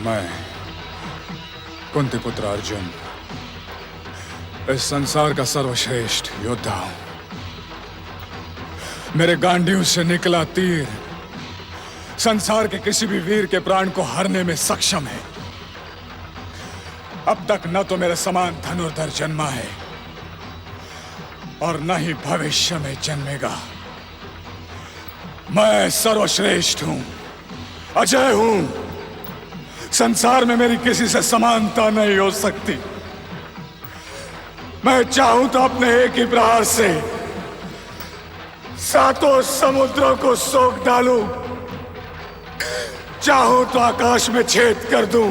मैं कुंती पुत्र अर्जुन इस संसार का सर्वश्रेष्ठ योद्धा हूं। मेरे गांडीव से निकला तीर संसार के किसी भी वीर के प्राण को हरने में सक्षम है। अब तक न तो मेरे समान धनुर्धर जन्मा है और न ही भविष्य में जन्मेगा। मैं सर्वश्रेष्ठ हूं, अजय हूं। संसार में मेरी किसी से समानता नहीं हो सकती। मैं चाहूं तो अपने एक ही प्रहार से सातों समुद्रों को सोख डालूं, चाहूं तो आकाश में छेद कर दूं,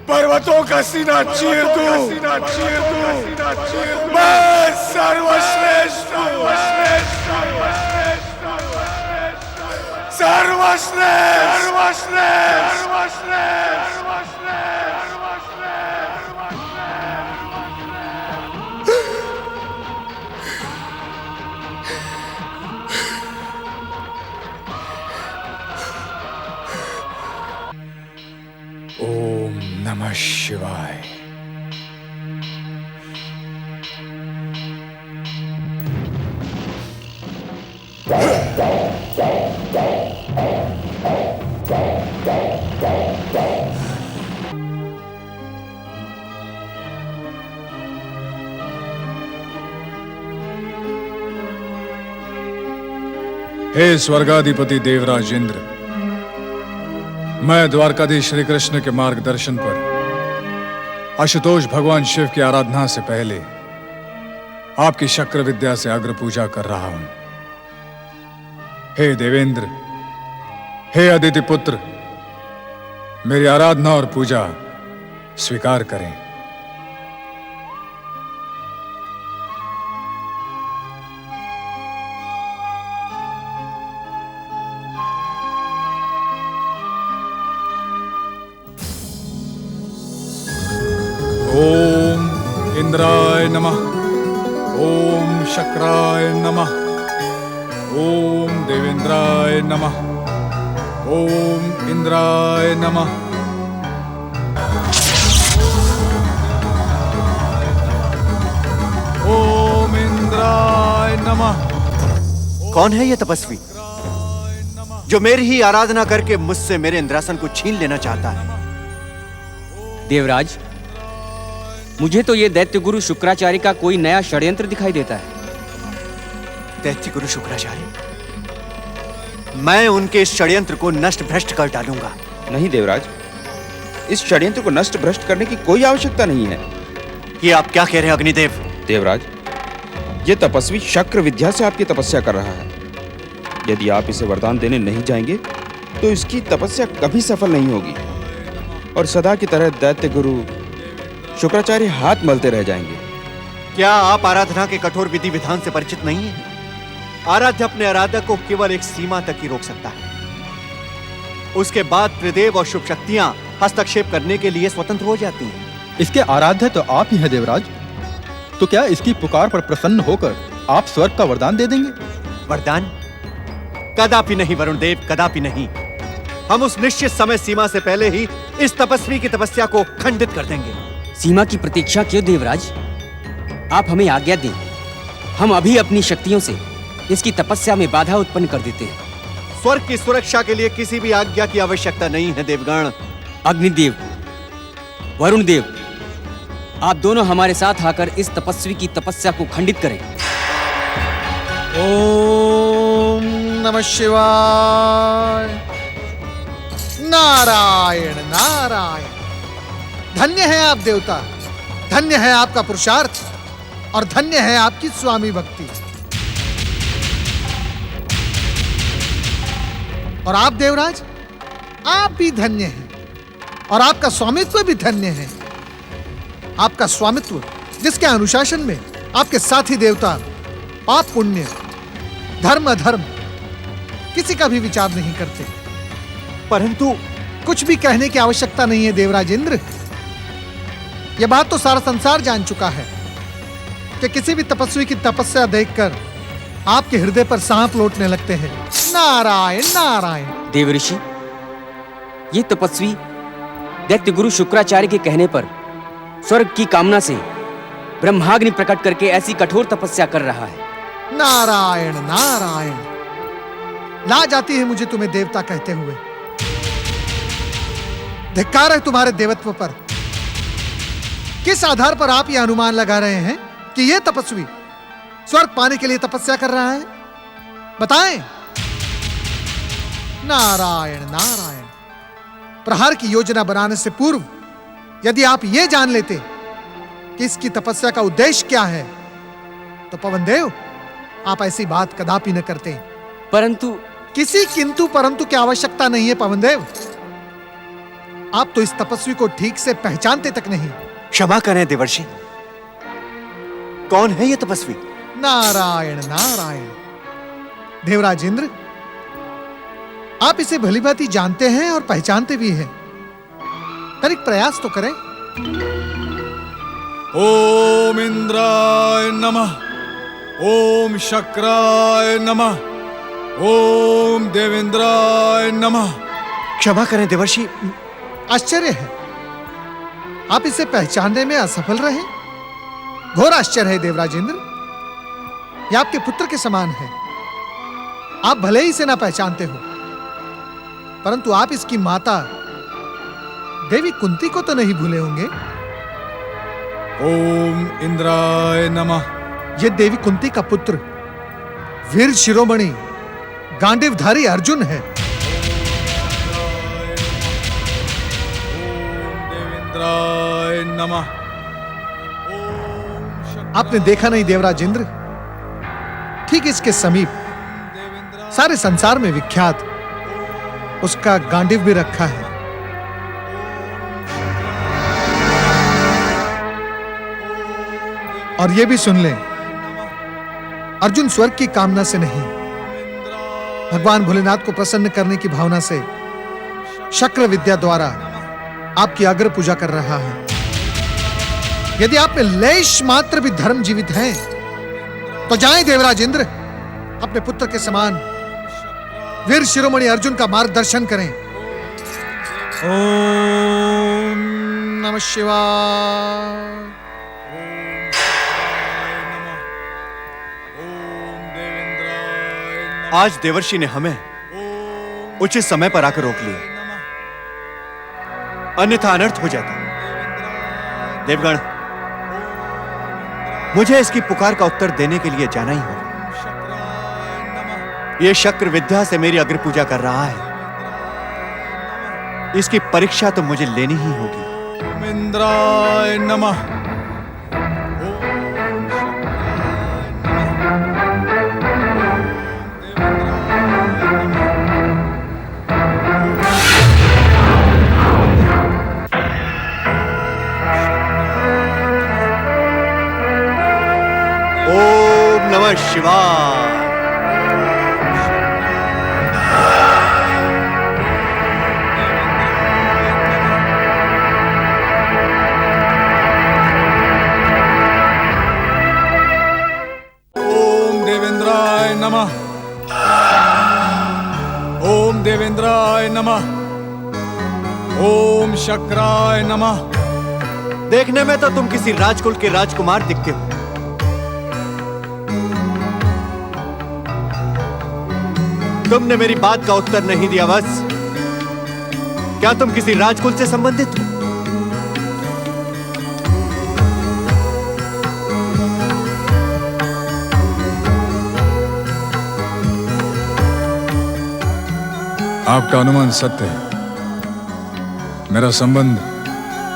पर्वतों का सीना चीर दूं। मैं सर्वश्रेष्ठ हूं, ओम नमः शिवाय। हे स्वर्गाधिपति देवराज इंद्र, मैं द्वारकाधीश श्री कृष्ण के मार्गदर्शन पर आशुतोष भगवान शिव की आराधना से पहले आपकी शक्र विद्या से अग्र पूजा कर रहा हूं। हे देवेंद्र, हे अदिति पुत्र, मेरी आराधना और पूजा स्वीकार करें। ओम इंद्राय नमः, ओम शक्राय नमः, ओम देवेंद्राय नमः, ओम इंद्राय नमः। ओम इंद्राय नमः। कौन है ये तपस्वी जो मेरी ही आराधना करके मुझसे मेरे इंद्रासन को छीन लेना चाहता है? देवराज, मुझे तो ये दैत्य गुरु शुक्राचार्य का कोई नया षड्यंत्र दिखाई देता है। दैत्य गुरु शुक्राचार्य? मैं उनके इस षड्यंत्र को नष्ट भ्रष्ट कर डालूंगा। नहीं देवराज, इस षड्यंत्र को नष्ट भ्रष्ट करने की कोई आवश्यकता नहीं है। ये आप क्या कह रहे हैं अग्निदेव? देवराज, ये तपस्वी शक्र विद्या से आपकी तपस्या कर रहा है। यदि आप इसे वरदान देने नहीं जाएंगे तो इसकी तपस्या कभी सफल नहीं होगी और सदा की तरह दैत्य गुरु शुक्राचार्य हाथ मलते रह जाएंगे। क्या आप आराधना के कठोर विधि विधान से परिचित नहीं हैं? आराध्य अपने आराधक को केवल एक सीमा तक ही रोक सकता है। उसके बाद त्रिदेव और शुभ शक्तियां हस्तक्षेप करने के लिए स्वतंत्र हो जाती हैं। इसके आराध्य तो आप ही हैं देवराज, तो क्या इसकी पुकार पर प्रसन्न होकर आप स्वर्ग का वरदान दे देंगे? वरदान? कदापि नहीं वरुण देव, कदापि नहीं। हम उस निश्चित समय सीमा से पहले ही इस तपस्वी की तपस्या को खंडित कर देंगे। सीमा की प्रतीक्षा क्यों देवराज? आप हमें आज्ञा दें, हम अभी अपनी शक्तियों से इसकी तपस्या में बाधा उत्पन्न कर देते हैं। स्वर्ग की सुरक्षा के लिए किसी भी आज्ञा की आवश्यकता नहीं है देवगण। अग्निदेव, वरुण देव, आप दोनों हमारे साथ आकर इस तपस्वी की तपस्या को खंडित करें। ओम नमः शिवाय। नारायण नारायण। धन्य है आप देवता, धन्य है आपका पुरुषार्थ और धन्य है आपकी स्वामी भक्ति। और आप देवराज, आप भी धन्य हैं और आपका स्वामित्व भी धन्य है। आपका स्वामित्व जिसके अनुशासन में आपके साथी देवता पाप पुण्य, धर्म अधर्म किसी का भी विचार नहीं करते। परंतु कुछ भी कहने की आवश्यकता नहीं है देवराज इंद्र। यह बात तो सारा संसार जान चुका है कि किसी भी तपस्वी की तपस्या देखकर आपके हृदय पर सांप लौटने लगते हैं। नारायण नारायण। देवऋषि, ये तपस्वी दैत्य गुरु शुक्राचार्य के कहने पर स्वर्ग की कामना से ब्रह्माग्नि प्रकट करके ऐसी कठोर तपस्या कर रहा है। नारायण नारायण, लाज आती है मुझे तुम्हें देवता कहते हुए। धिक्कार है तुम्हारे देवत्व पर। किस आधार पर आप यह अनुमान लगा रहे हैं कि यह तपस्वी स्वर्ग पाने के लिए तपस्या कर रहा है? बताएं। नारायण नारायण, प्रहार की योजना बनाने से पूर्व यदि आप यह जान लेते कि इसकी तपस्या का उद्देश्य क्या है तो पवनदेव आप ऐसी बात कदापि न करते। परंतु किसी किंतु परंतु की आवश्यकता नहीं है पवनदेव। आप तो इस तपस्वी को ठीक से पहचानते तक नहीं। क्षमा करें देवर्षि, कौन है ये तपस्वी? नारायण नारायण, देवराज इंद्र, आप इसे भलीभांति जानते हैं और पहचानते भी हैं। तनिक प्रयास तो करें। ओम इंद्राय नमः, ओम शक्राय नमः, ओम देवेंद्राय नमः। क्षमा करें देवर्षि, आश्चर्य है आप इसे पहचानने में असफल रहे। घोर आश्चर्य है देवराज इंद्र, यह आपके पुत्र के समान है। आप भले ही इसे ना पहचानते हो, परंतु आप इसकी माता देवी कुंती को तो नहीं भूले होंगे। ओम इंद्राय नमः। यह देवी कुंती का पुत्र वीर शिरोमणि गांडीवधारी अर्जुन है। देवेंद्राय नमः। आपने देखा नहीं देवराज इंद्र, ठीक इसके समीप सारे संसार में विख्यात उसका गांडीव भी रखा है। और यह भी सुन लें, अर्जुन स्वर्ग की कामना से नहीं, भगवान भोलेनाथ को प्रसन्न करने की भावना से शक्र विद्या द्वारा आपकी अग्र पूजा कर रहा है। यदि आप में लेश मात्र भी धर्म जीवित है तो जाएं देवराज इंद्र, अपने पुत्र के समान वीर शिरोमणि अर्जुन का मार्गदर्शन करें। ओम नमः शिवाय। आज देवर्षि ने हमें उचित समय पर आकर रोक लिया, अन्यथा अनर्थ हो जाता। देवगण, मुझे इसकी पुकार का उत्तर देने के लिए जाना ही होगा। यह शक्र विद्या से मेरी अग्र पूजा कर रहा है, इसकी परीक्षा तो मुझे लेनी ही होगी। ओम इंद्राय नमः। ओम नमः शिवाय। ओम देवेंद्राय नमः, ओम देवेंद्राय नमः, ओम शक्राय नमः। देखने में तो तुम किसी राजकुल के राजकुमार दिखते हो। तुमने मेरी बात का उत्तर नहीं दिया। बस क्या तुम किसी राजकुल से संबंधित हो? आपका अनुमान सत्य है। मेरा संबंध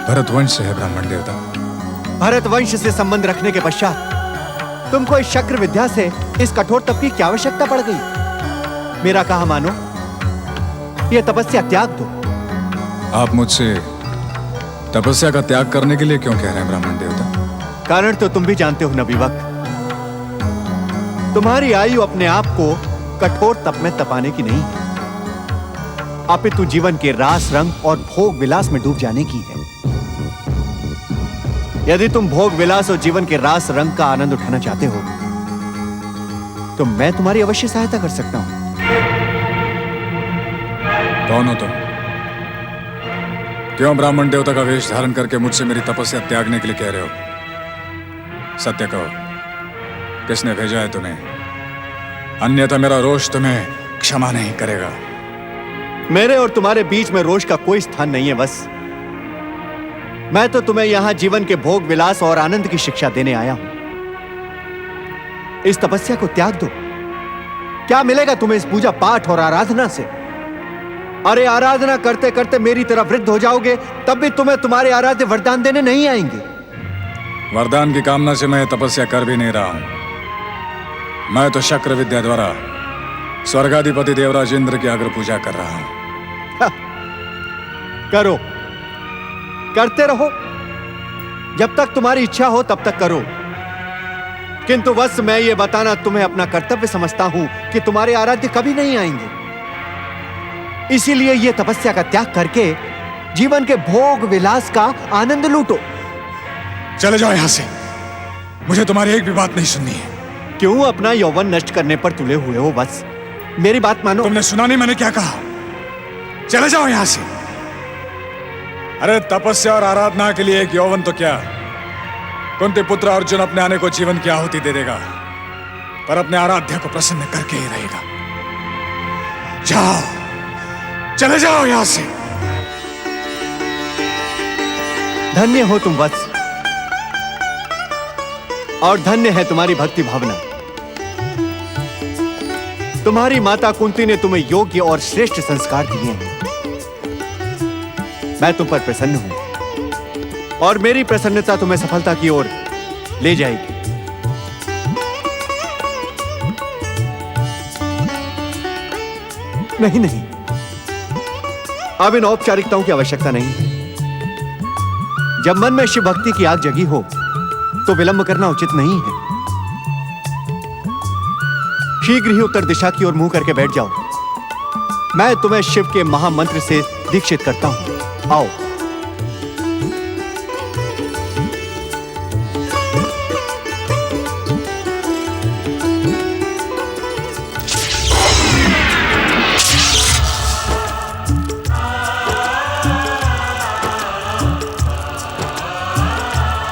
भरतवंश से है ब्राह्मण देवता। भरतवंश से संबंध रखने के पश्चात तुमको इस शक्र विद्या से इस कठोर तप की क्या आवश्यकता पड़ गई? मेरा कहा मानो, यह तपस्या त्याग दो। आप मुझसे तपस्या का त्याग करने के लिए क्यों कह रहे हैं ब्राह्मण देवता? कारण तो तुम भी जानते हो नबीवक। तुम्हारी आयु अपने आप को कठोर तप में तपाने की नहीं है, अपितु जीवन के रास रंग और भोग विलास में डूब जाने की है। यदि तुम भोग विलास और जीवन के रास रंग का आनंद उठाना चाहते हो तो मैं तुम्हारी अवश्य सहायता कर सकता हूं। कौन हो तुम? क्यों ब्राह्मण देवता का वेश धारण करके मुझसे मेरी तपस्या त्यागने के लिए कह रहे हो? सत्य कहो, किसने भेजा है तुम्हें? अन्यथा मेरा रोष तुम्हें क्षमा नहीं करेगा। मेरे और तुम्हारे बीच में रोष का कोई स्थान नहीं है। बस मैं तो तुम्हें यहां जीवन के भोग विलास और आनंद की शिक्षा देने आया हूं। इस तपस्या को त्याग दो। क्या मिलेगा तुम्हें इस पूजा पाठ और आराधना से? अरे आराधना करते करते मेरी तरह वृद्ध हो जाओगे, तब भी तुम्हें तुम्हारे आराध्य वरदान देने नहीं आएंगे। वरदान की कामना से मैं तपस्या कर भी नहीं रहा हूं। मैं तो शक्र विद्या द्वारा स्वर्गाधिपति देवराज इंद्र की अग्र पूजा कर रहा हूं। करो, करते रहो। जब तक तुम्हारी इच्छा हो तब तक करो। किंतु बस मैं ये बताना तुम्हें अपना कर्तव्य समझता हूं कि तुम्हारे आराध्य कभी नहीं आएंगे। इसीलिए ये तपस्या का त्याग करके जीवन के भोग विलास का आनंद लूटो। चले जाओ यहां से, मुझे तुम्हारी एक भी बात नहीं सुननी है। क्यों अपना यौवन नष्ट करने पर तुले हुए हो? बस मेरी बात मानो। तुमने सुना नहीं मैंने क्या कहा? चले जाओ यहां से। अरे तपस्या और आराधना के लिए एक यौवन तो क्या, कुंती पुत्र अर्जुन अपने आने को जीवन की आहुति दे देगा, पर अपने आराध्य को प्रसन्न करके ही रहेगा। जाओ, चले जाओ यहां से। धन्य हो तुम वत्स, और धन्य है तुम्हारी भक्ति भावना। तुम्हारी माता कुंती ने तुम्हें योग्य और श्रेष्ठ संस्कार दिए हैं। मैं तुम पर प्रसन्न हूं और मेरी प्रसन्नता तुम्हें सफलता की ओर ले जाएगी। नहीं नहीं, अब इन औपचारिकताओं की आवश्यकता नहीं है। जब मन में शिव भक्ति की आग जगी हो तो विलंब करना उचित नहीं है। शीघ्र ही उत्तर दिशा की ओर मुंह करके बैठ जाओ। मैं तुम्हें शिव के महामंत्र से दीक्षित करता हूं। आओ।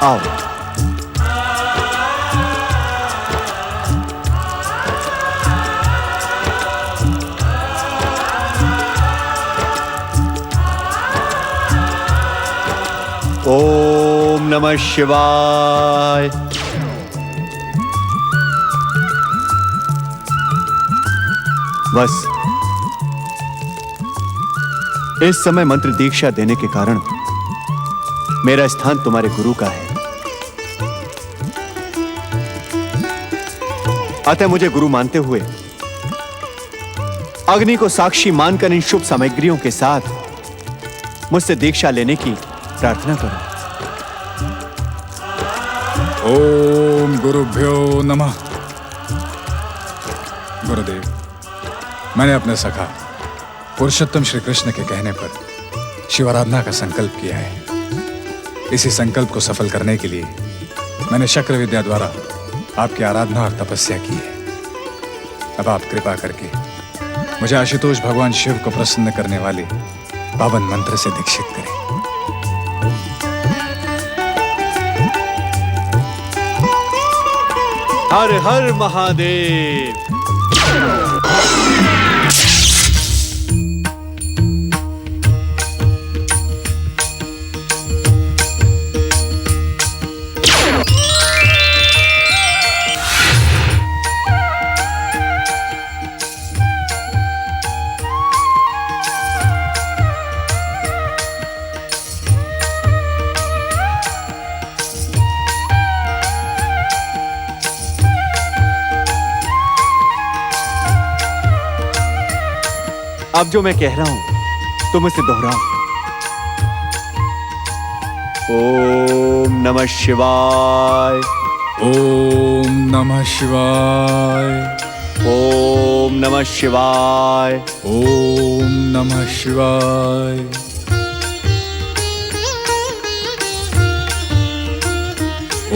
आओ। ओम नमः शिवाय। बस इस समय मंत्र दीक्षा देने के कारण मेरा स्थान तुम्हारे गुरु का है, अतः मुझे गुरु मानते हुए अग्नि को साक्षी मानकर इन शुभ सामग्रियों के साथ मुझसे दीक्षा लेने की प्रार्थना करो। ओम गुरुभ्यो नमः। गुरुदेव, मैंने अपने सखा पुरुषोत्तम श्री कृष्ण के कहने पर शिवाराधना का संकल्प किया है। इसी संकल्प को सफल करने के लिए मैंने शक्र विद्या द्वारा आपकी आराधना और तपस्या की है। अब आप कृपा करके मुझे आशुतोष भगवान शिव को प्रसन्न करने वाले पावन मंत्र से दीक्षित करें। हर हर महादेव। अब जो मैं कह रहा हूं तुम इसे दोहराओ। ओम नमः शिवाय। ओम नमः शिवाय। ओम नमः शिवाय। ओम नमः शिवाय।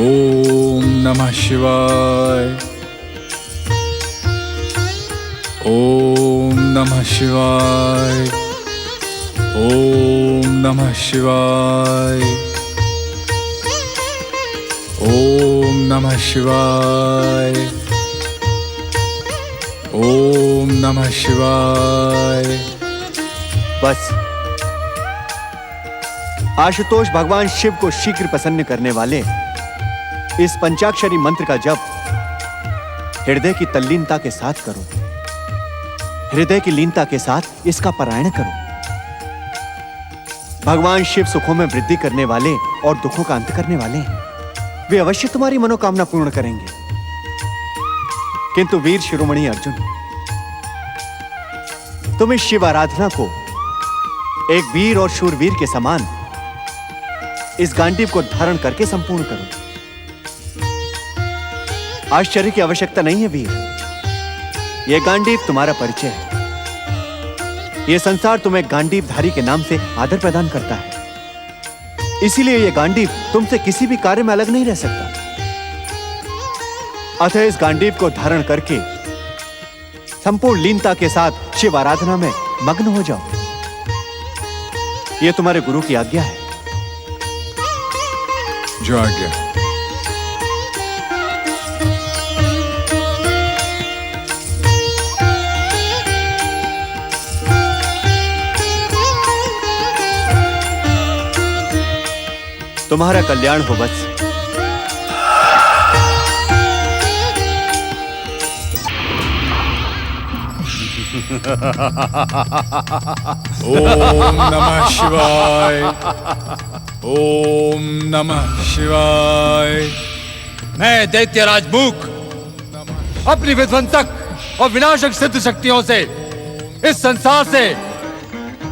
ओम नमः शिवाय। ओम नमः शिवाय। ओम नमः शिवाय। ओम नमः शिवाय। ओम नमः शिवाय। बस आशुतोष भगवान शिव को शीघ्र प्रसन्न करने वाले इस पंचाक्षरी मंत्र का जप हृदय की तल्लीनता के साथ करो। हृदय की लीनता के साथ इसका पारायण करो। भगवान शिव सुखों में वृद्धि करने वाले और दुखों का अंत करने वाले हैं। वे अवश्य तुम्हारी मनोकामना पूर्ण करेंगे। किंतु वीर शिरोमणि अर्जुन, तुम इस शिव आराधना को एक वीर और शूरवीर के समान इस गांडीव को धारण करके संपूर्ण करो। आश्चर्य की आवश्यकता नहीं है वीर, यह गांडीव तुम्हारा परिचय है। यह संसार तुम्हें गांडीवधारी के नाम से आदर प्रदान करता है। इसीलिए यह गांडीव तुमसे किसी भी कार्य में अलग नहीं रह सकता। अतः इस गांडीव को धारण करके संपूर्ण लीनता के साथ शिव आराधना में मग्न हो जाओ। यह तुम्हारे गुरु की आज्ञा है। जो आज्ञा। तुम्हारा कल्याण हो बस। ओम नमः शिवाय। ओम नमः शिवाय। मैं दैत्यराज मूक अपनी विध्वंसक और विनाशक सिद्ध शक्तियों से इस संसार से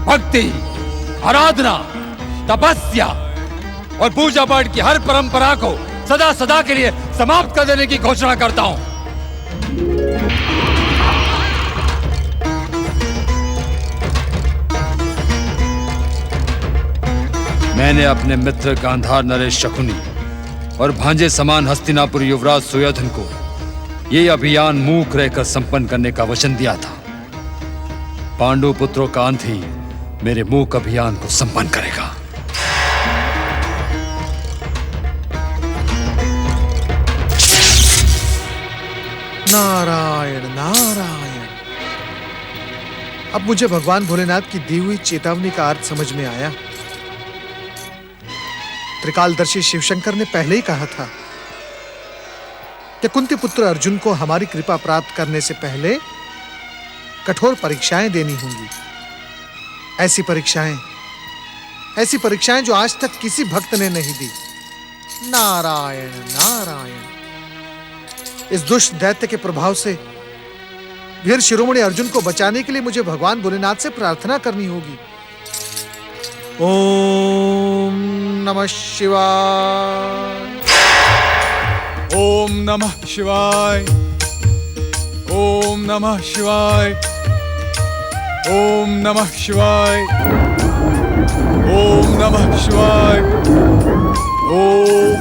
भक्ति, आराधना, तपस्या और पूजा पाठ की हर परंपरा को सदा सदा के लिए समाप्त कर देने की घोषणा करता हूं। मैंने अपने मित्र गांधार नरेश शकुनी और भांजे समान हस्तिनापुर युवराज सुयोधन को यह अभियान मूक रहकर संपन्न करने का वचन दिया था। पांडु पुत्रों का अंत ही मेरे मूक अभियान को संपन्न करेगा। नारायण नारायण। अब मुझे भगवान भोलेनाथ की दी हुई चेतावनी का अर्थ समझ में आया। त्रिकालदर्शी शिवशंकर ने पहले ही कहा था कि कुंती पुत्र अर्जुन को हमारी कृपा प्राप्त करने से पहले कठोर परीक्षाएं देनी होंगी। ऐसी परीक्षाएं जो आज तक किसी भक्त ने नहीं दी। नारायण नारायण। इस दुष्ट दैत्य के प्रभाव से वीर शिरोमणि अर्जुन को बचाने के लिए मुझे भगवान भोलेनाथ से प्रार्थना करनी होगी। ओम नमः शिवाय। ओम नमः शिवाय। ओम नमः शिवाय। ओम नमः शिवाय। ओम नमः शिवाय। ओम।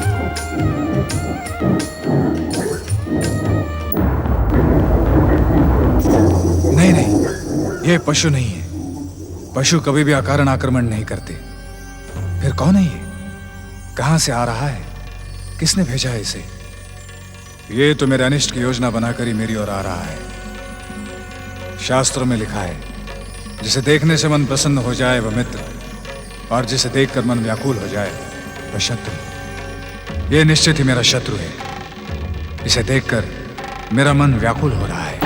नहीं, ये पशु नहीं है। पशु कभी भी अकारण आक्रमण नहीं करते। फिर कौन है ये? कहां से आ रहा है? किसने भेजा है इसे? ये तो मेरे अनिष्ट की योजना बनाकर ही मेरी ओर आ रहा है। शास्त्रों में लिखा है, जिसे देखने से मन प्रसन्न हो जाए वह मित्र, और जिसे देखकर मन व्याकुल हो जाए वह शत्रु। ये निश्चित ही मेरा शत्रु है। इसे देखकर मेरा मन व्याकुल हो रहा है,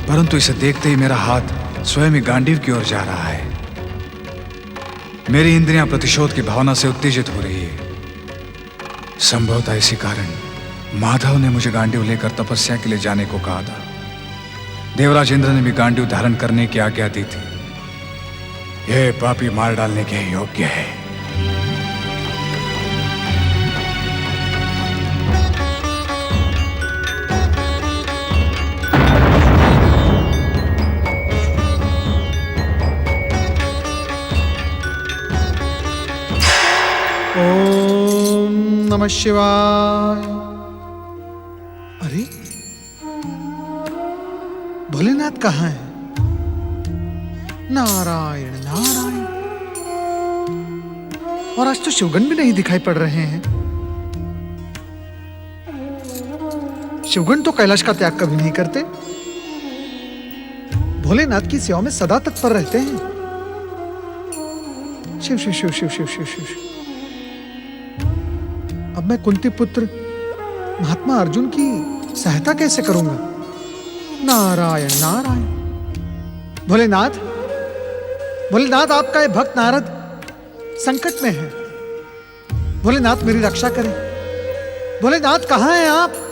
परंतु इसे देखते ही मेरा हाथ स्वयं ही गांडीव की ओर जा रहा है। मेरी इंद्रियां प्रतिशोध की भावना से उत्तेजित हो रही है। संभवतः इसी कारण माधव ने मुझे गांडीव लेकर तपस्या के लिए जाने को कहा था। देवराज इंद्र ने भी गांडीव धारण करने की आज्ञा दी थी। यह पापी मार डालने के योग्य है। ओम नमः शिवाय। अरे भोलेनाथ कहाँ है? नारायण नारायण। और आज तो शिवगण भी नहीं दिखाई पड़ रहे हैं। शिवगण तो कैलाश का त्याग कभी नहीं करते, भोलेनाथ की सेवा में सदा तत्पर रहते हैं। शिव शिव शिव शिव शिव शिव शिव। अब मैं कुंती पुत्र महात्मा अर्जुन की सहायता कैसे करूंगा? नारायण नारायण। भोलेनाथ, भोलेनाथ, आपका ये भक्त नारद संकट में है। भोलेनाथ मेरी रक्षा करें। भोलेनाथ कहां हैं आप?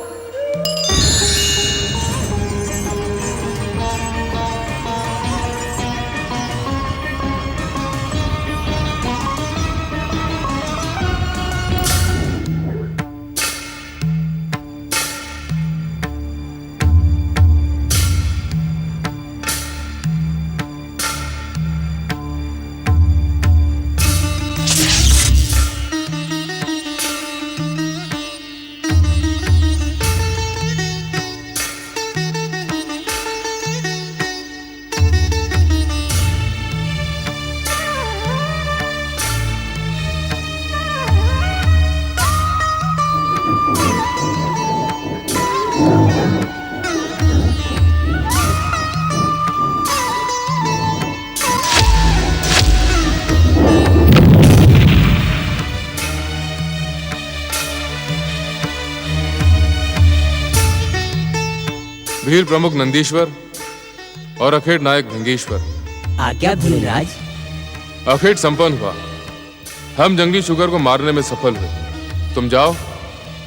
भील प्रमुख नंदीश्वर और अखेट नायक भृंगेश्वर, आज्ञा धीराज। अखेट संपन्न हुआ। हम जंगली शुगर को मारने में सफल हुए। तुम जाओ,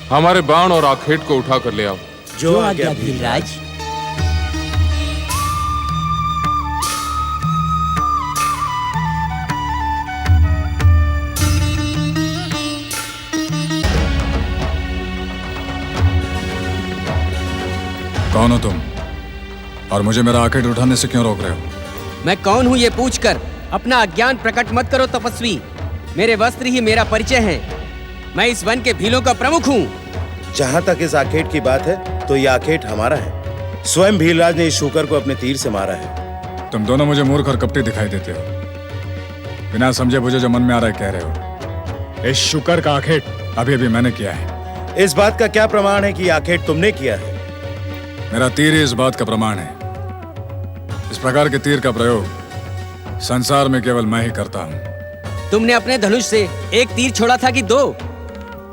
हमारे बाण और आखेट को उठा कर ले आओ। जो आज्ञा धीराज। कौन हो तुम और मुझे मेरा आखेट उठाने से क्यों रोक रहे हो? मैं कौन हूँ ये पूछकर अपना अज्ञान प्रकट मत करो तपस्वी। मेरे वस्त्र ही मेरा परिचय है। मैं इस वन के भीलों का प्रमुख हूँ। जहाँ तक इस आखेट की बात है तो ये आखेट हमारा है। स्वयं भीलराज ने इस शूकर को अपने तीर से मारा है। तुम दोनों मुझे मूर्ख और कपटी दिखाई देते हो। बिना समझे बुझे जो मन में आ रहा है कह रहे हो। इस शुकर का आखेट अभी अभी मैंने किया है। इस बात का क्या प्रमाण है कि आखेट तुमने किया है? मेरा तीर ही इस बात का प्रमाण है। इस प्रकार के तीर का प्रयोग संसार में केवल मैं ही करता हूँ। तुमने अपने धनुष से एक तीर छोड़ा था कि दो?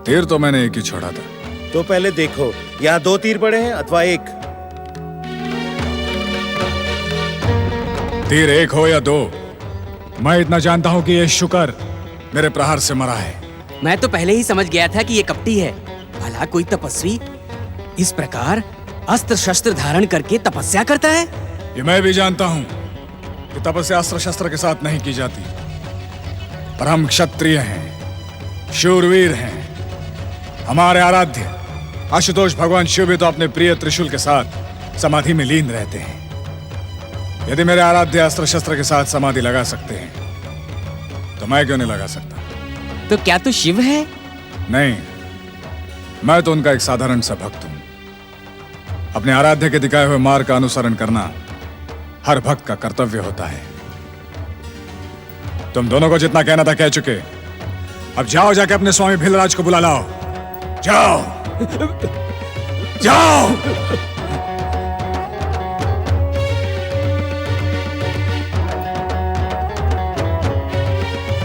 तीर तो मैंने एक ही छोड़ा था। तो पहले देखो, यहाँ 2 तीर पड़े हैं अथवा एक? तीर एक हो या 2, मैं इतना जानता हूँ कि यह शुकर मेरे प्रहार से मरा है। मैं तो पहले ही समझ गया था कि ये कपटी है। भला कोई तपस्वी इस प्रकार अस्त्र शस्त्र धारण करके तपस्या करता है? ये मैं भी जानता हूँ कि तपस्या अस्त्र शस्त्र के साथ नहीं की जाती, पर हम क्षत्रिय हैं, शूरवीर हैं। हमारे आराध्य आशुतोष भगवान शिव भी तो अपने प्रिय त्रिशूल के साथ समाधि में लीन रहते हैं। यदि मेरे आराध्य अस्त्र शस्त्र के साथ समाधि लगा सकते हैं तो मैं क्यों नहीं लगा सकता? तो क्या तू शिव है? नहीं, मैं तो उनका एक साधारण सा भक्त हूं। अपने आराध्य के दिखाए हुए मार्ग का अनुसरण करना हर भक्त का कर्तव्य होता है। तुम दोनों को जितना कहना था कह चुके। अब जाओ, जाके अपने स्वामी भीलराज को बुला लाओ। जाओ जाओ।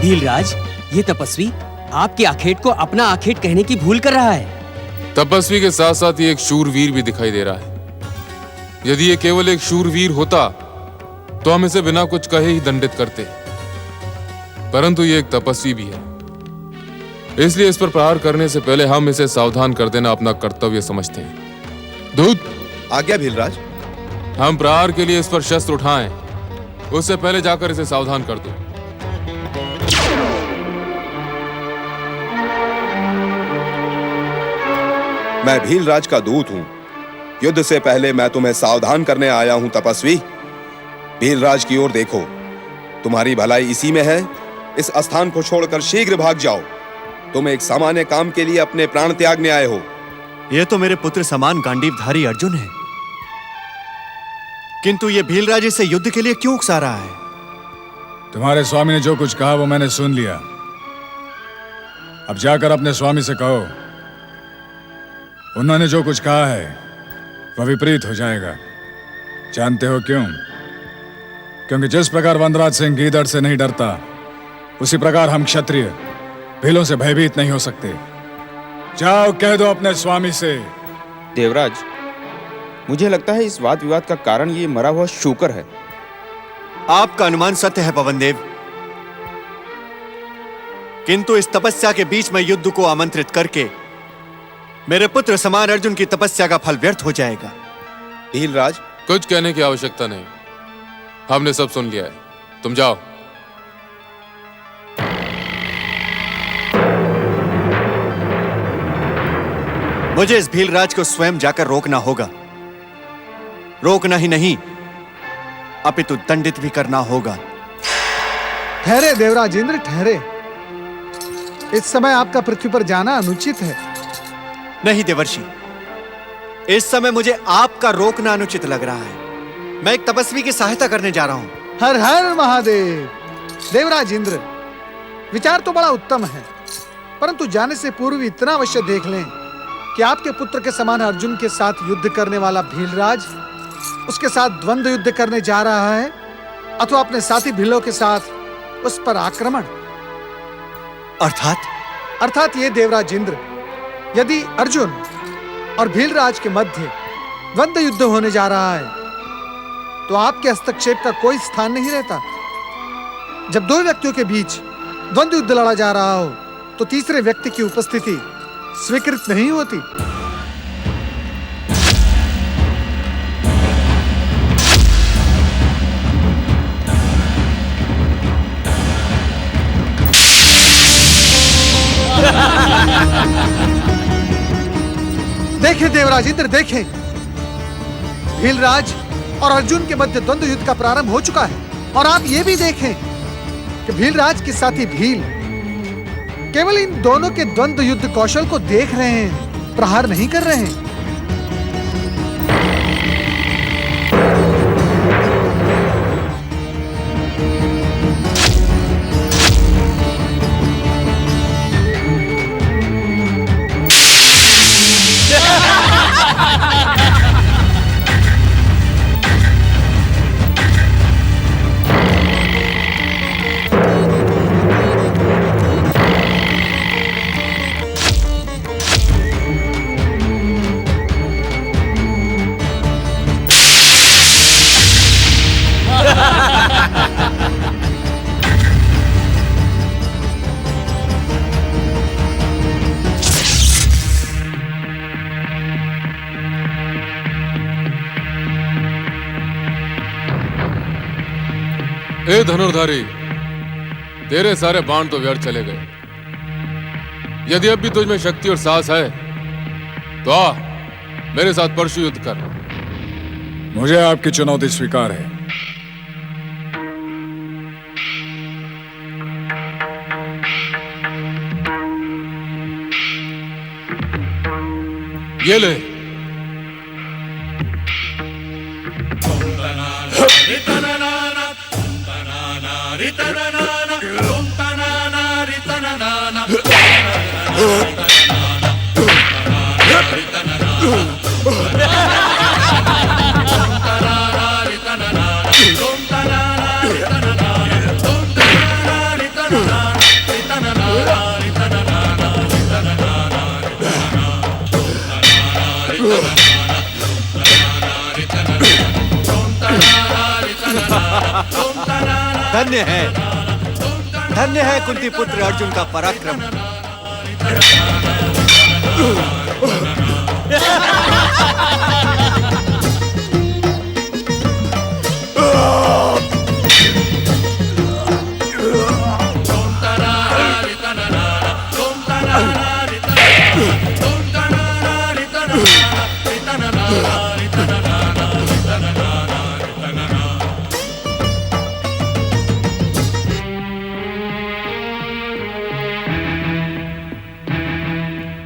भीलराज, ये तपस्वी आपके आखेट को अपना आखेट कहने की भूल कर रहा है। तपस्वी के साथ साथ ये एक शूरवीर भी दिखाई दे रहा है। यदि ये केवल एक शूरवीर होता तो हम इसे बिना कुछ कहे ही दंडित करते, परंतु ये एक तपस्वी भी है। इसलिए इस पर प्रहार करने से पहले हम इसे सावधान कर देना अपना कर्तव्य समझते हैं। दूत, आज्ञा भीलराज। हम प्रहार के लिए इस पर शस्त्र उठाएं, उससे पहले जाकर इसे सावधान कर दो। मैं भीलराज का दूत हूं। युद्ध से पहले मैं तुम्हें सावधान करने आया हूं तपस्वी। भीलराज की ओर देखो, तुम्हारी भलाई इसी में है। इस स्थान को छोड़कर शीघ्र भाग जाओ। तुम एक सामान्य काम के लिए अपने प्राण त्यागने आए हो। यह तो मेरे पुत्र समान गांडीवधारी अर्जुन है, किंतु ये भीलराज इसे युद्ध के लिए क्यों उकसा रहा है? तुम्हारे स्वामी ने जो कुछ कहा वो मैंने सुन लिया। अब जाकर अपने स्वामी से कहो, उन्होंने जो कुछ कहा है वह विपरीत हो जाएगा। जानते हो क्यों? क्योंकि जिस प्रकार वनराज सिंह गीदड़ से नहीं डरता, उसी प्रकार हम क्षत्रिय भीलों से भयभीत नहीं हो सकते। जाओ कह दो अपने स्वामी से। देवराज, मुझे लगता है इस वाद विवाद का कारण ये मरा हुआ शूकर है। आपका अनुमान सत्य है पवन देव, किंतु इस तपस्या के बीच में युद्ध को आमंत्रित करके मेरे पुत्र समान अर्जुन की तपस्या का फल व्यर्थ हो जाएगा। भीलराज, कुछ कहने की आवश्यकता नहीं, हमने सब सुन लिया है। तुम जाओ। मुझे इस भीलराज को स्वयं जाकर रोकना होगा। रोकना ही नहीं, अपितु दंडित भी करना होगा। ठहरे देवराज इंद्र, ठहरे। इस समय आपका पृथ्वी पर जाना अनुचित है। नहीं देवर्षि, इस समय मुझे आपका रोकना अनुचित लग रहा है। मैं एक तपस्वी की सहायता करने जा रहा हूं। हर हर महादेव। देवराज इंद्र, विचार तो बड़ा उत्तम है, परंतु जाने से पूर्व इतना अवश्य देख लें कि आपके पुत्र के समान अर्जुन के साथ युद्ध करने वाला भीलराज उसके साथ द्वंद्व युद्ध करने जा रहा है अथवा अपने साथी भीलों के साथ उस पर आक्रमण। अर्थात ये देवराज इंद्र, यदि अर्जुन और भीलराज के मध्य द्वंद्व युद्ध होने जा रहा है तो आपके हस्तक्षेप का कोई स्थान नहीं रहता। जब दो व्यक्तियों के बीच द्वंद्व युद्ध लड़ा जा रहा हो तो तीसरे व्यक्ति की उपस्थिति स्वीकृत नहीं होती। देखें देवराज इंद्र, देखें, भीलराज और अर्जुन के मध्य द्वंद्व युद्ध का प्रारंभ हो चुका है। और आप ये भी देखें कि भीलराज के साथी भील केवल इन दोनों के द्वंद्व युद्ध कौशल को देख रहे हैं, प्रहार नहीं कर रहे हैं। हे धनुर्धारी, तेरे सारे बाण तो व्यर्थ चले गए। यदि अब भी तुझमें शक्ति और साहस है तो आ मेरे साथ परशु युद्ध कर। मुझे आपकी चुनौती स्वीकार है। ये ले। धन्य है कुंती पुत्र अर्जुन का पराक्रम।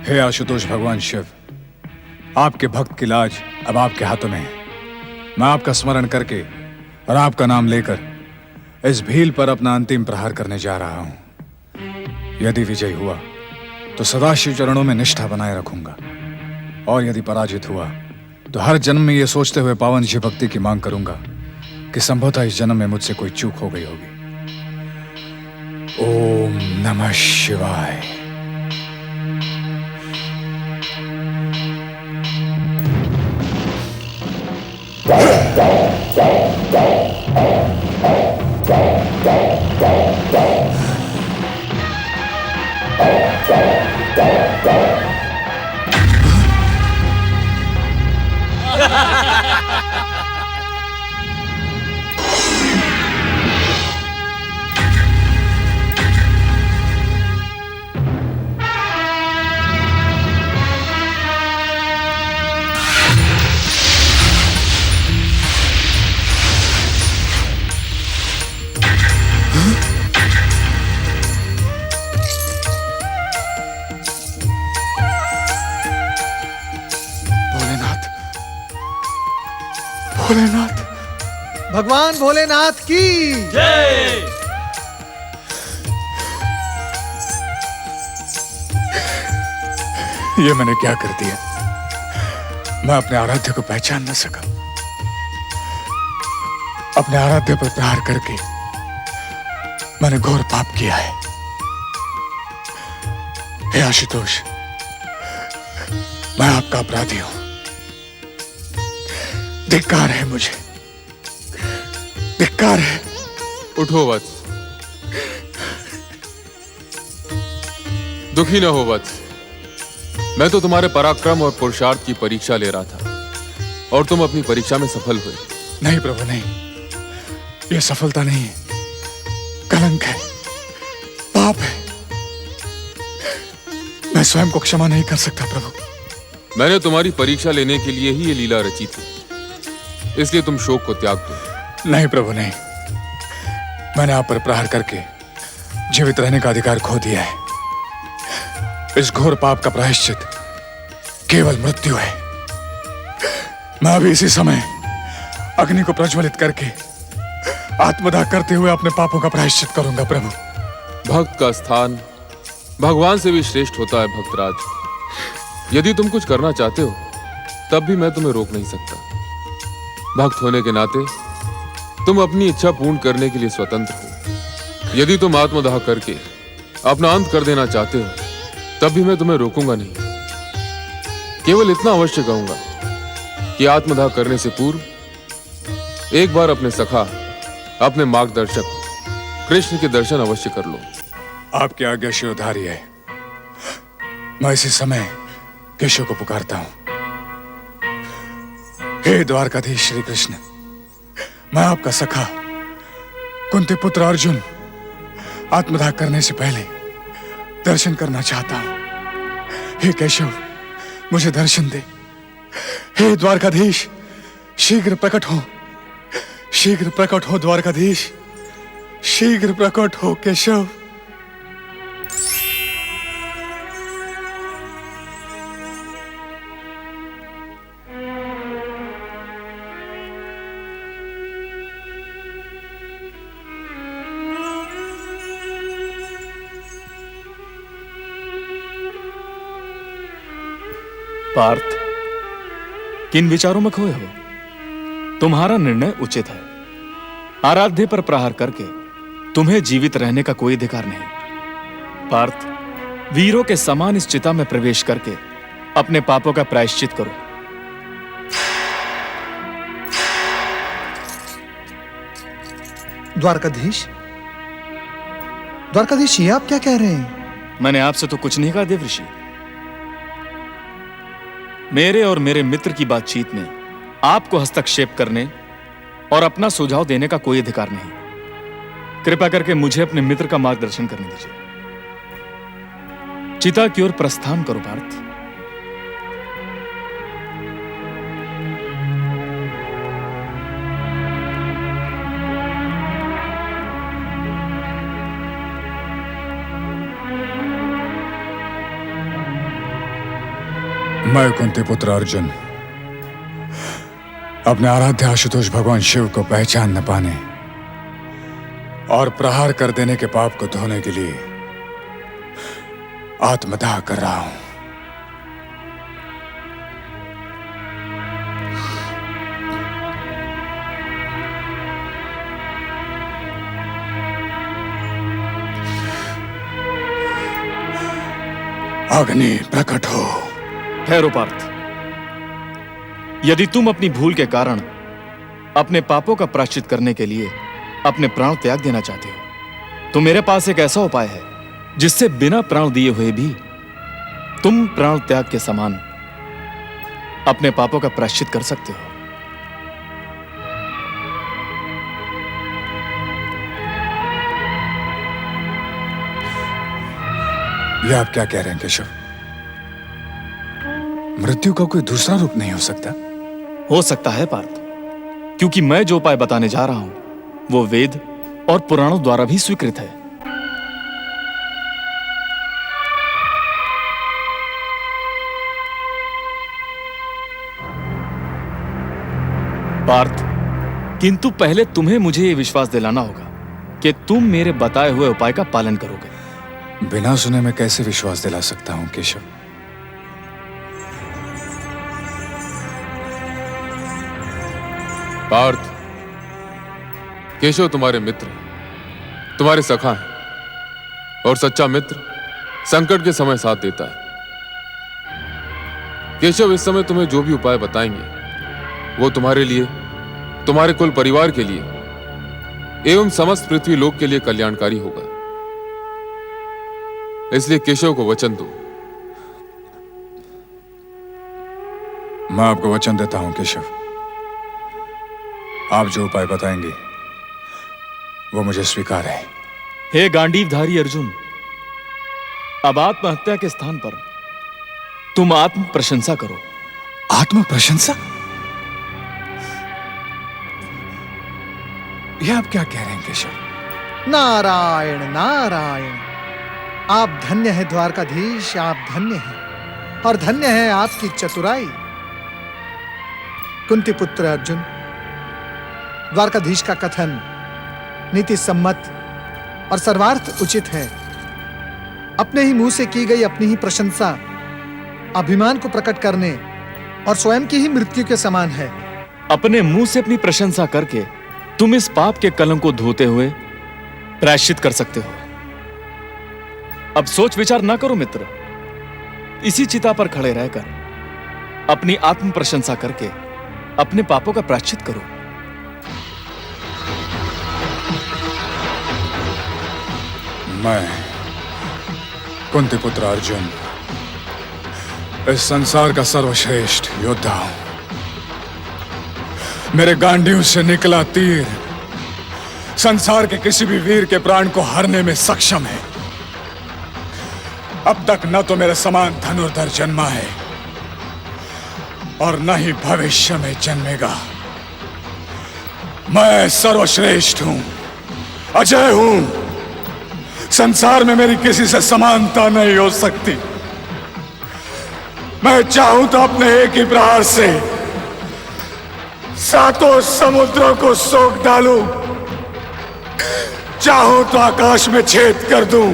हे आशुतोष भगवान शिव, आपके भक्त की लाज अब आपके हाथों में है। मैं आपका स्मरण करके और आपका नाम लेकर इस भील पर अपना अंतिम प्रहार करने जा रहा हूं। यदि विजय हुआ तो सदा शिव चरणों में निष्ठा बनाए रखूंगा, और यदि पराजित हुआ तो हर जन्म में यह सोचते हुए पावन शिव भक्ति की मांग करूंगा कि संभवतः इस जन्म में मुझसे कोई चूक हो गई होगी। ओम नमः शिवाय। भोलेनाथ, भगवान भोलेनाथ की जय। ये मैंने क्या कर दिया? मैं अपने आराध्य को पहचान न सका। अपने आराध्य पर प्रहार करके मैंने घोर पाप किया है। हे आशुतोष, मैं आपका अपराधी हूं। धिक्कार है मुझे, धिक्कार है। उठो वत्स, दुखी न हो वत्स। मैं तो तुम्हारे पराक्रम और पुरुषार्थ की परीक्षा ले रहा था और तुम अपनी परीक्षा में सफल हुए। नहीं प्रभु, नहीं, यह सफलता नहीं है, कलंक है, पाप है। मैं स्वयं को क्षमा नहीं कर सकता प्रभु। मैंने तुम्हारी परीक्षा लेने के लिए ही ये लीला रची थी, इसलिए तुम शोक को त्याग दो। नहीं प्रभु, नहीं, मैंने आप पर प्रहार करके जीवित रहने का अधिकार खो दिया है। इस घोर पाप का प्रायश्चित केवल मृत्यु है। मैं अभी इसी समय अग्नि को प्रज्वलित करके आत्मदाह करते हुए अपने पापों का प्रायश्चित करूंगा प्रभु। भक्त का स्थान भगवान से भी श्रेष्ठ होता है भक्तराज। यदि तुम कुछ करना चाहते हो तब भी मैं तुम्हें रोक नहीं सकता। भक्त होने के नाते तुम अपनी इच्छा पूर्ण करने के लिए स्वतंत्र हो। यदि तुम आत्मदाह करके अपना अंत कर देना चाहते हो तब भी मैं तुम्हें रोकूंगा नहीं। केवल इतना अवश्य कहूंगा कि आत्मदाह करने से पूर्व एक बार अपने सखा, अपने मार्गदर्शक कृष्ण के दर्शन अवश्य कर लो। आपकी आज्ञा शिरोधार्य है। मैं इसी समय केशव को पुकारता हूं। हे द्वारकाधीश श्री कृष्ण, मैं आपका सखा कुंती पुत्र अर्जुन आत्मदाह करने से पहले दर्शन करना चाहता हूं। हे केशव, मुझे दर्शन दे। हे द्वारकाधीश, शीघ्र प्रकट हो, शीघ्र प्रकट हो द्वारकाधीश, शीघ्र प्रकट हो केशव। पार्थ, किन विचारों में खोए हो? तुम्हारा निर्णय उचित है। आराध्य पर प्रहार करके तुम्हें जीवित रहने का कोई अधिकार नहीं। पार्थ, वीरों के समान इस चिता में प्रवेश करके अपने पापों का प्रायश्चित करो। द्वारकाधीश, द्वारकाधीश, ये आप क्या कह रहे हैं? मैंने आपसे तो कुछ नहीं कहा देवऋषि। मेरे और मेरे मित्र की बातचीत में आपको हस्तक्षेप करने और अपना सुझाव देने का कोई अधिकार नहीं। कृपा करके मुझे अपने मित्र का मार्गदर्शन करने दीजिए। चिता की ओर प्रस्थान करो पार्थ। मैं कुंती पुत्र अर्जुन अपने आराध्य आशुतोष भगवान शिव को पहचान न पाने और प्रहार कर देने के पाप को धोने के लिए आत्मदाह कर रहा हूं। अग्नि प्रकट हो। ठहरो पार्थ, यदि तुम अपनी भूल के कारण अपने पापों का प्रायश्चित करने के लिए अपने प्राण त्याग देना चाहते हो तो मेरे पास एक ऐसा उपाय है जिससे बिना प्राण दिए हुए भी तुम प्राण त्याग के समान अपने पापों का प्रायश्चित कर सकते हो। यह आप क्या कह रहे हैं केशव? मृत्यु का कोई दूसरा रूप नहीं हो सकता? हो सकता है पार्थ, क्योंकि मैं जो उपाय बताने जा रहा हूं वो वेद और पुराणों द्वारा भी स्वीकृत है। पार्थ, किंतु पहले तुम्हें मुझे यह विश्वास दिलाना होगा कि तुम मेरे बताए हुए उपाय का पालन करोगे। बिना सुने मैं कैसे विश्वास दिला सकता हूं केशव? पार्थ, केशव तुम्हारे मित्र, तुम्हारे सखा हैं, और सच्चा मित्र संकट के समय साथ देता है। केशव, इस समय तुम्हें जो भी उपाय बताएंगे वो तुम्हारे लिए, तुम्हारे कुल परिवार के लिए एवं समस्त पृथ्वी लोक के लिए कल्याणकारी होगा। इसलिए केशव को वचन दो। मैं आपको वचन देता हूं केशव, आप जो उपाय बताएंगे वो मुझे स्वीकार है। हे गांडीवधारी अर्जुन, अब आत्महत्या के स्थान पर तुम आत्म प्रशंसा करो। आत्म प्रशंसा? यह आप क्या कह रहे हैं केशव? नारायण नारायण, आप धन्य हैं द्वारकाधीश, आप धन्य हैं, और धन्य है आपकी चतुराई। कुंती पुत्र अर्जुन, द्वारकाधीश का कथन नीति सम्मत और सर्वार्थ उचित है। अपने ही मुंह से की गई अपनी ही प्रशंसा अभिमान को प्रकट करने और स्वयं की ही मृत्यु के समान है। अपने मुंह से अपनी प्रशंसा करके तुम इस पाप के कलंक को धोते हुए प्रायश्चित कर सकते हो। अब सोच विचार ना करो मित्र, इसी चिता पर खड़े रहकर अपनी आत्म प्रशंसा करके अपने पापों का प्रायश्चित करो। मैं कुंती पुत्र अर्जुन इस संसार का सर्वश्रेष्ठ योद्धा हूं। मेरे गांडीव से निकला तीर संसार के किसी भी वीर के प्राण को हरने में सक्षम है। अब तक न तो मेरे समान धनुर्धर जन्मा है और न ही भविष्य में जन्मेगा। मैं सर्वश्रेष्ठ हूं, अजय हूं। संसार में मेरी किसी से समानता नहीं हो सकती। मैं चाहूं तो अपने एक ही प्रहार से सातों समुद्रों को सोख डालूं, चाहूं तो आकाश में छेद कर दूं,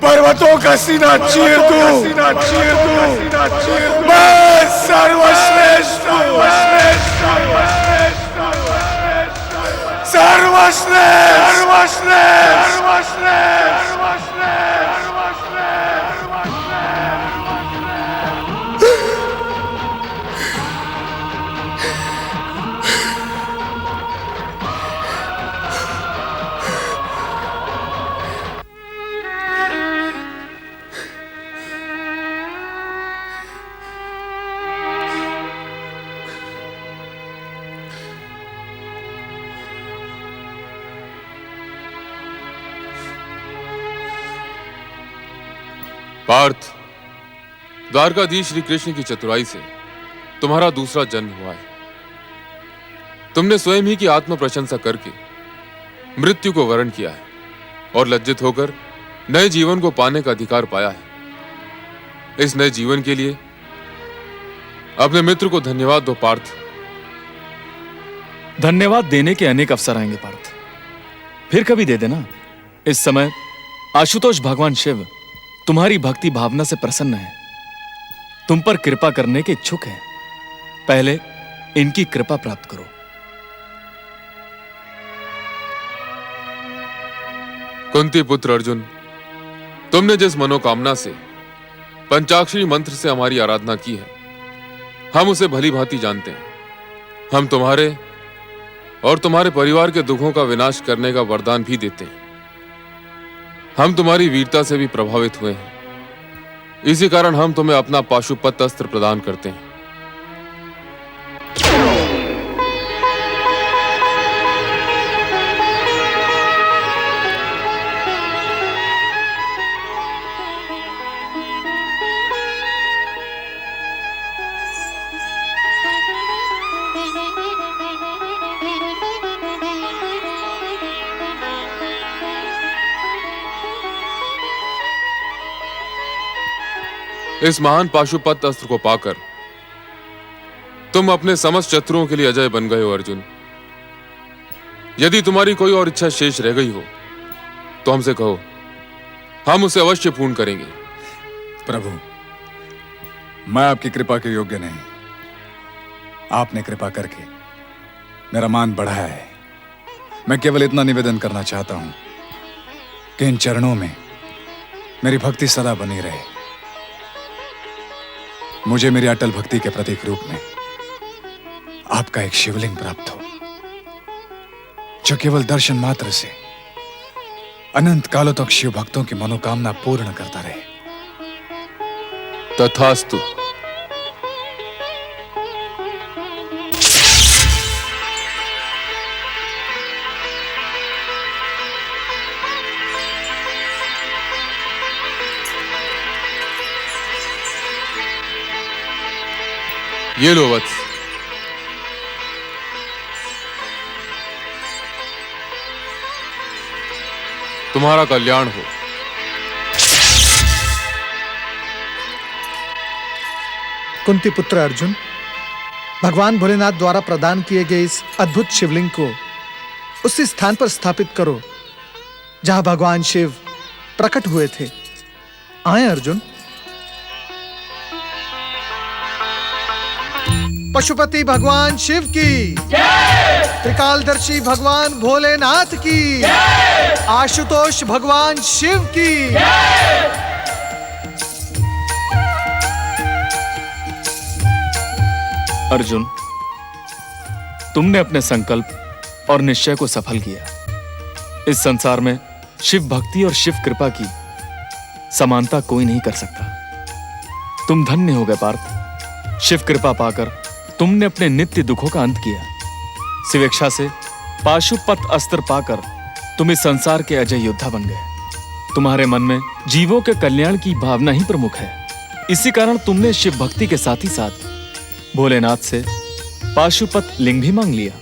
पर्वतों का सीना चीर दूं। मैं सर्वश्रेष्ठ हूं, पार्थ, द्वारकाधीश श्री कृष्ण की चतुराई से तुम्हारा दूसरा जन्म हुआ है। तुमने स्वयं ही की आत्म प्रशंसा करके मृत्यु को वरण किया है और लज्जित होकर नए जीवन को पाने का अधिकार पाया है। इस नए जीवन के लिए अपने मित्र को धन्यवाद दो पार्थ। धन्यवाद देने के अनेक अवसर आएंगे पार्थ, फिर कभी दे देना। इस समय आशुतोष भगवान शिव तुम्हारी भक्ति भावना से प्रसन्न है, तुम पर कृपा करने के इच्छुक हैं। पहले इनकी कृपा प्राप्त करो। कुंती पुत्र अर्जुन, तुमने जिस मनोकामना से पंचाक्षरी मंत्र से हमारी आराधना की है, हम उसे भली भांति जानते हैं। हम तुम्हारे और तुम्हारे परिवार के दुखों का विनाश करने का वरदान भी देते हैं। हम तुम्हारी वीरता से भी प्रभावित हुए हैं, इसी कारण हम तुम्हें अपना पाशुपत अस्त्र प्रदान करते हैं। इस महान पाशुपत अस्त्र को पाकर तुम अपने समस्त शत्रुओं के लिए अजय बन गए हो अर्जुन। यदि तुम्हारी कोई और इच्छा शेष रह गई हो तो हमसे कहो, हम उसे अवश्य पूर्ण करेंगे। प्रभु, मैं आपकी कृपा के योग्य नहीं। आपने कृपा करके मेरा मान बढ़ाया है। मैं केवल इतना निवेदन करना चाहता हूं कि इन चरणों में मेरी भक्ति सदा बनी रहे। मुझे मेरी अटल भक्ति के प्रतीक रूप में आपका एक शिवलिंग प्राप्त हो, जो केवल दर्शन मात्र से अनंत कालों तक शिव भक्तों की मनोकामना पूर्ण करता रहे। तथास्तु। ये लो वत्स, तुम्हारा कल्याण हो। कुंती पुत्र अर्जुन, भगवान भोलेनाथ द्वारा प्रदान किए गए इस अद्भुत शिवलिंग को उसी स्थान पर स्थापित करो जहां भगवान शिव प्रकट हुए थे। आए अर्जुन। पशुपति भगवान शिव की जय, त्रिकालदर्शी भगवान भोलेनाथ की जय, आशुतोष भगवान शिव की जय। अर्जुन, तुमने अपने संकल्प और निश्चय को सफल किया। इस संसार में शिव भक्ति और शिव कृपा की समानता कोई नहीं कर सकता। तुम धन्य हो गए पार्थ। शिव कृपा पाकर तुमने अपने नित्य दुखों का अंत किया। शिवेक्षा से पाशुपत अस्त्र पाकर तुम इस संसार के अजय योद्धा बन गए। तुम्हारे मन में जीवों के कल्याण की भावना ही प्रमुख है। इसी कारण तुमने शिव भक्ति के साथ ही साथ भोलेनाथ से पाशुपत लिंग भी मांग लिया,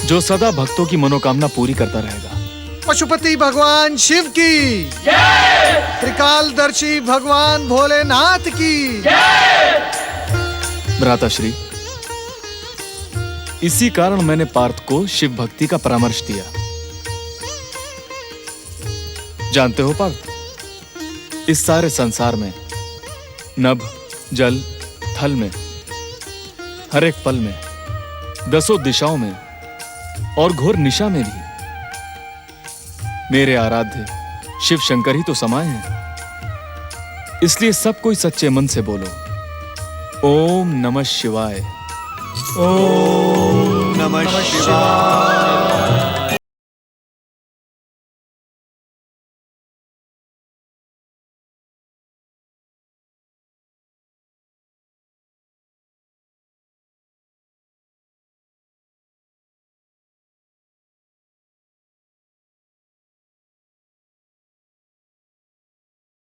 जो सदा भक्तों की मनोकामना पूरी करता रहेगा। पशुपति भगवान शिव की जय, त्रिकालदर्शी भगवान भोलेनाथ की जय। भ्राताश्री, इसी कारण मैंने पार्थ को शिव भक्ति का परामर्श दिया। जानते हो पार्थ, इस सारे संसार में नभ, जल, थल में, हर एक पल में, दसों दिशाओं में और घोर निशा में भी मेरे आराध्य शिव शंकर ही तो समाये हैं। इसलिए सब कोई सच्चे मन से बोलो, ओम नमः शिवाय। ओम नमः शिवाय।